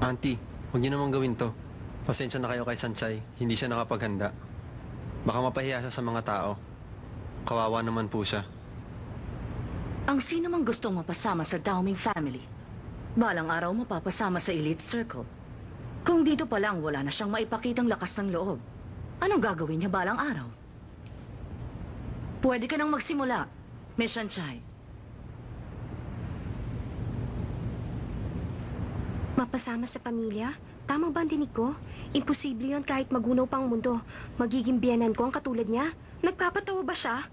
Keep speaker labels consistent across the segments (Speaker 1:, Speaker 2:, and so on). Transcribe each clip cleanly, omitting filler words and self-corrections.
Speaker 1: Auntie, huwag niyo naman gawin to. Pasensya na kayo kay Sanchay, hindi siya nakapaghanda. Baka mapahiya siya sa mga tao. Kawawa naman po siya.
Speaker 2: Ang sino mang gustong mapasama sa Downing family, balang araw mapapasama sa elite circle. Kung dito pa lang wala na siyang maipakitang lakas ng loob, anong gagawin niya balang araw? Pwede ka nang magsimula, Miss Sanchay.
Speaker 3: Mapasama sa pamilya? Tama ba ang dinig ko? Imposible yun kahit magunaw pang mundo. Magiging biyanan ko ang katulad niya? Nagpapatawa ba siya?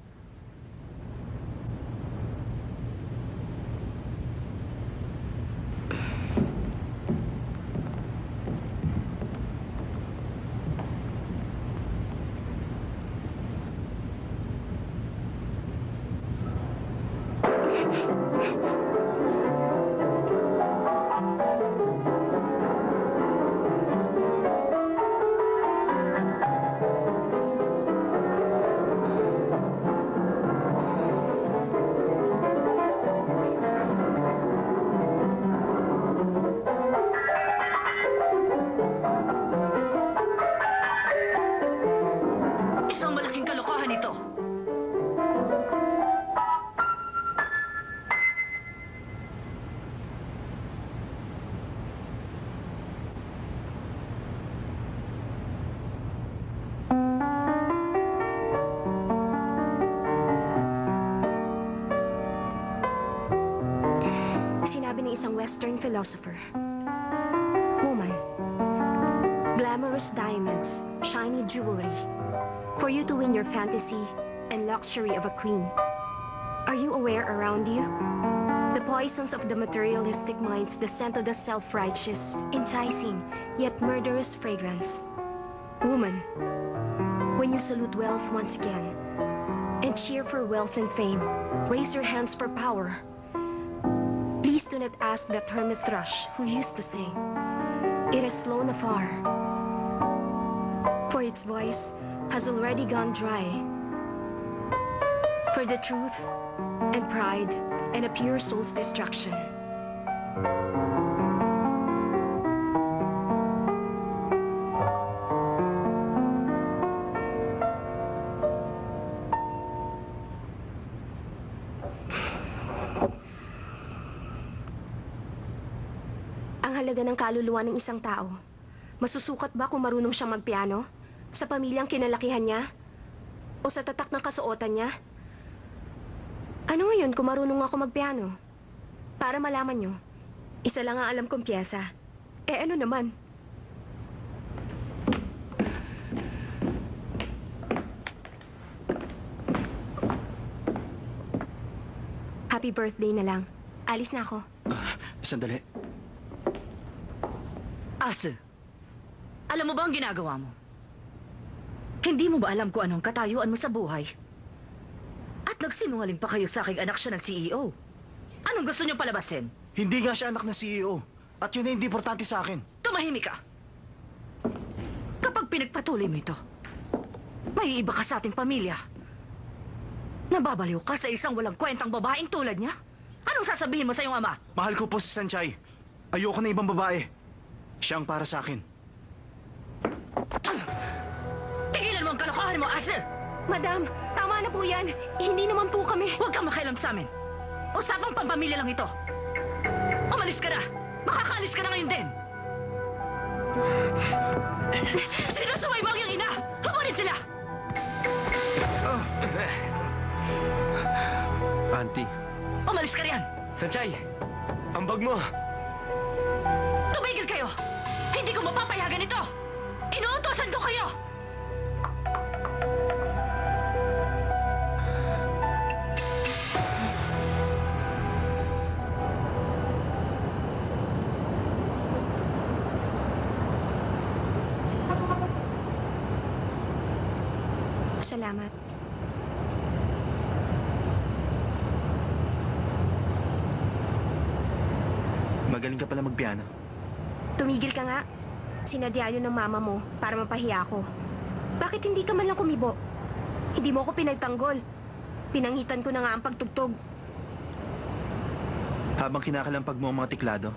Speaker 2: Isang malaking kalokohan ito.
Speaker 3: Sinabi ng isang Western philosopher, "Woman, glamorous diamonds, shiny jewelry, for you to win your fantasy and luxury of a queen. Are you aware around you? The poisons of the materialistic minds descend to the self-righteous, enticing, yet murderous fragrance. Woman, when you salute wealth once again, and cheer for wealth and fame, raise your hands for power. Please do not ask that hermit thrush who used to sing. It has flown afar, for its voice has already gone dry. For the truth and pride and a pure soul's destruction." Ang halaga ng kaluluwa ng isang tao, masusukat ba kung marunong siyang magpiano? Sa pamilyang kinalakihan niya? O sa tatak ng kasuotan niya? Ano ngayon kung marunong ako magpiano? Para malaman niyo, isa lang ang alam kong piyesa. Eh ano naman? Happy birthday na lang. Alis na ako.
Speaker 4: Sandali.
Speaker 2: Asa, alam mo ba ang ginagawa mo? Hindi mo ba alam kung anong katayuan mo sa buhay? At nagsinungaling pa kayo sa aking anak siya ng CEO. Anong gusto niyong palabasin?
Speaker 4: Hindi nga siya anak ng CEO. At yun ay hindi importante sa akin.
Speaker 2: Tumahimik ka! Kapag pinagpatuloy mo ito, may iba ka sa ating pamilya. Nababaliw ka sa isang walang kwentang babaeng tulad niya? Anong sasabihin mo sa iyong ama?
Speaker 4: Mahal ko po si Sanchay. Ayoko na ibang babae. Siya ang para sa akin.
Speaker 2: Tigilan mo ang kalokohan mo, Asa!
Speaker 3: Madam, tama na po yan. Hindi naman po kami...
Speaker 2: Huwag kang makialam sa amin. Usapang pampamilya lang ito. Umalis ka na! Makakaalis ka na ngayon din! Sinusuway mo ang iyong ina! Hamunin sila!
Speaker 1: Auntie,
Speaker 2: Umalis ka riyan!
Speaker 4: Sanchay, ang bag mo.
Speaker 2: Tumigil kayo! Hindi ko mapapayagan ito! Inuutosan ko kayo!
Speaker 3: Salamat.
Speaker 4: Magaling ka pala magpiano.
Speaker 3: Tumigil ka nga. Sinadya yun ng mama mo para mapahiya ako. Bakit hindi ka man lang kumibo? Hindi mo ako pinagtanggol. Pinangitan ko na nga ang pagtugtog.
Speaker 4: Habang kinakalampag mo ang mga tiklado,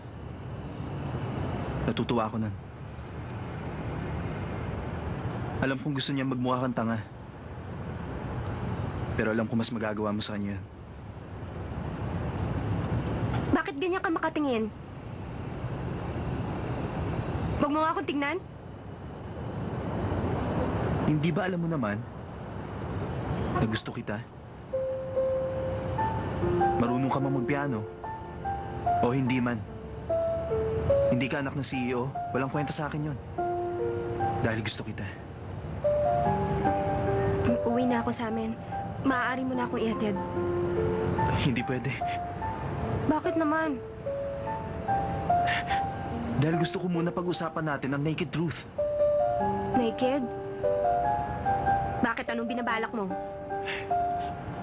Speaker 4: Natutuwa ako nun. Alam kong gusto niya magmukha kang tanga. Pero alam ko mas magagawa mo sa kanya yan.
Speaker 3: Bakit ganyan ka makatingin? Huwag mo nga akong tignan?
Speaker 4: Hindi ba alam mo naman na gusto kita? Marunong ka mang magpiano? O hindi man? Hindi ka anak ng CEO? Walang kwenta sa akin yun. Dahil gusto kita.
Speaker 3: Uwi na ako sa amin. Maaari mo na akong ihatid.
Speaker 4: Hindi pwede.
Speaker 3: Bakit naman?
Speaker 4: Dahil gusto ko muna pag-usapan natin ang naked truth.
Speaker 3: Naked? Bakit? Anong binabalak mo?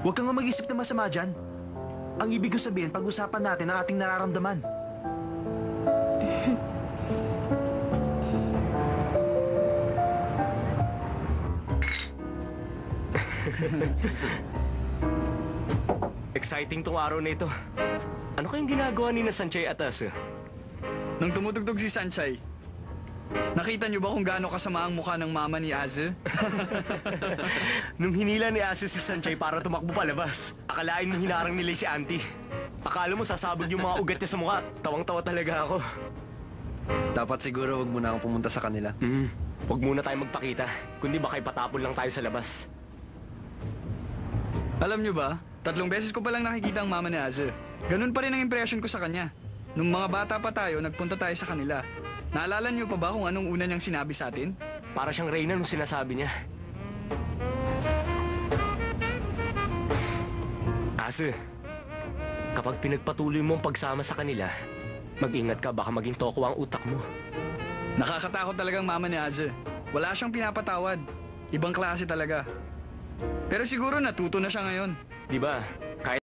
Speaker 4: Huwag kang nga mag-isip na masama dyan. Ang ibig ko sabihin, pag-usapan natin ang ating nararamdaman.
Speaker 5: Exciting tong araw na ito. Ano kayang ginagawa ni na Sanchay at Asa?
Speaker 6: Nung tumutugtog si Sanchay, nakita niyo ba kung gaano kasama ang mukha ng mama ni Aze?
Speaker 5: Nung hinila ni Asa si Sanchay para tumakbo palabas, akalain mo hinarang nila si Auntie. Akala mo sasabog yung mga ugat niya sa mukha. Tawang-tawa talaga ako.
Speaker 1: Dapat siguro wag muna akong pumunta sa kanila.
Speaker 5: Huwag muna tayo magpakita. Kundi baka ipatapon lang tayo sa labas.
Speaker 6: Alam niyo ba, 3 beses ko palang nakikita ang mama ni Aze. Ganun pa rin ang impression ko sa kanya. Nung mga bata pa tayo, nagpunta tayo sa kanila. Naalala niyo pa ba kung anong una niyang sinabi sa atin?
Speaker 5: Para siyang Reyna nung sinasabi niya. Asa, kapag pinagpatuloy mo ang pagsama sa kanila, mag-ingat ka, baka maging toko ang utak mo.
Speaker 6: Nakakatakot talagang mama ni Aze. Wala siyang pinapatawad. Ibang klase talaga. Pero siguro natuto na siya ngayon.
Speaker 5: Di ba?